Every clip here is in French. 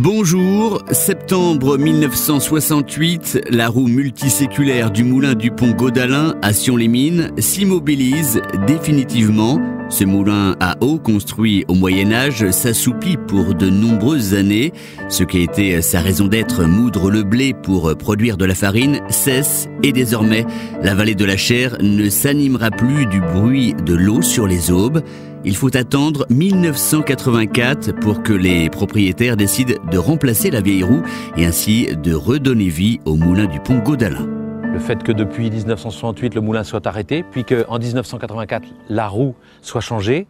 Bonjour, septembre 1968, la roue multiséculaire du moulin du pont Gaudalin à Sion-les-Mines s'immobilise définitivement. Ce moulin à eau construit au Moyen-Âge s'assoupit pour de nombreuses années. Ce qui a été sa raison d'être, moudre le blé pour produire de la farine, cesse et désormais la vallée de la Cher ne s'animera plus du bruit de l'eau sur les aubes. Il faut attendre 1984 pour que les propriétaires décident de remplacer la vieille roue et ainsi de redonner vie au moulin du pont Gaudalin. Le fait que depuis 1968 le moulin soit arrêté, puis qu'en 1984 la roue soit changée,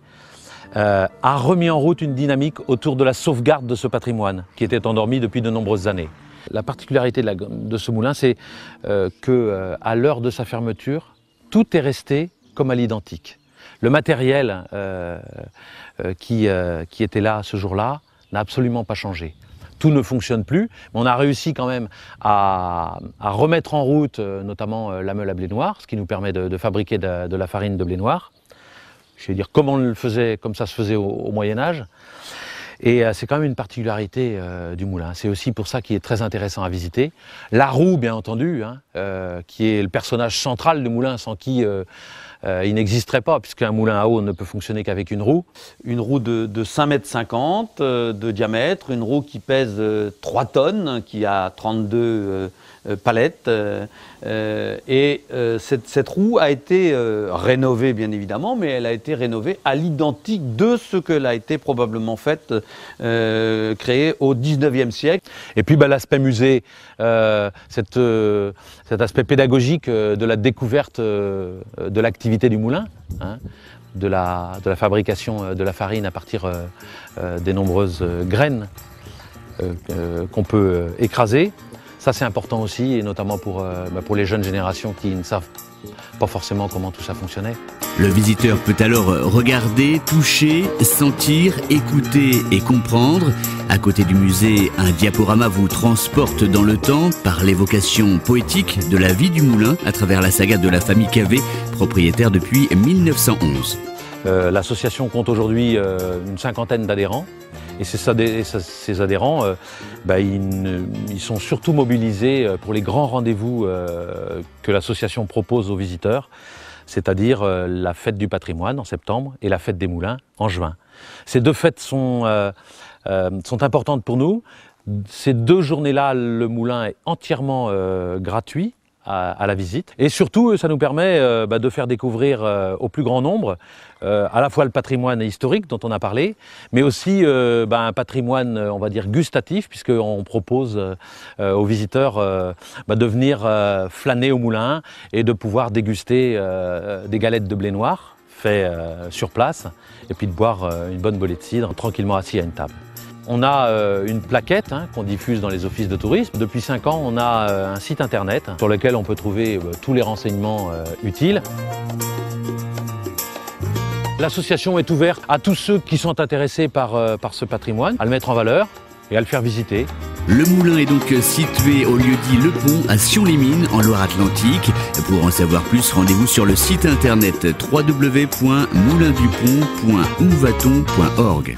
a remis en route une dynamique autour de la sauvegarde de ce patrimoine qui était endormi depuis de nombreuses années. La particularité de ce moulin, c'est qu'à l'heure de sa fermeture, tout est resté comme à l'identique. Le matériel qui était là ce jour-là n'a absolument pas changé. Tout ne fonctionne plus, mais on a réussi quand même à remettre en route notamment la meule à blé noir, ce qui nous permet de fabriquer de la farine de blé noir. Je vais dire comme on le faisait, comme ça se faisait au Moyen-Âge. Et c'est quand même une particularité du moulin. C'est aussi pour ça qu'il est très intéressant à visiter. La roue, bien entendu, qui est le personnage central du moulin, sans qui il n'existerait pas, puisqu'un moulin à eau ne peut fonctionner qu'avec une roue. Une roue de 5,50 m de diamètre, une roue qui pèse 3 tonnes, qui a 32 palettes. Cette roue a été rénovée, bien évidemment, mais elle a été rénovée à l'identique de ce qu'elle a été probablement faite, créée au 19e siècle. Et puis l'aspect musée, cet aspect pédagogique de la découverte de l'activité du moulin, de la fabrication de la farine à partir des nombreuses graines qu'on peut écraser. Ça c'est important aussi, et notamment pour les jeunes générations qui ne savent pas forcément comment tout ça fonctionnait. Le visiteur peut alors regarder, toucher, sentir, écouter et comprendre. À côté du musée, un diaporama vous transporte dans le temps par l'évocation poétique de la vie du moulin à travers la saga de la famille Cavé, propriétaire depuis 1911. L'association compte aujourd'hui une 50aine d'adhérents. Et ces adhérents, ils sont surtout mobilisés pour les grands rendez-vous que l'association propose aux visiteurs, c'est-à-dire la fête du patrimoine en septembre et la fête des moulins en juin. Ces deux fêtes sont importantes pour nous. Ces deux journées-là, le moulin est entièrement gratuit à la visite. Et surtout, ça nous permet de faire découvrir au plus grand nombre à la fois le patrimoine historique dont on a parlé, mais aussi un patrimoine, on va dire, gustatif, puisqu'on propose aux visiteurs de venir flâner au moulin et de pouvoir déguster des galettes de blé noir faites sur place, et puis de boire une bonne bolée de cidre tranquillement assis à une table. On a une plaquette qu'on diffuse dans les offices de tourisme. Depuis 5 ans, on a un site internet sur lequel on peut trouver tous les renseignements utiles. L'association est ouverte à tous ceux qui sont intéressés par ce patrimoine, à le mettre en valeur et à le faire visiter. Le moulin est donc situé au lieu-dit Le Pont à Sion-les-Mines en Loire-Atlantique. Pour en savoir plus, rendez-vous sur le site internet www.moulindupont.ouvaton.org.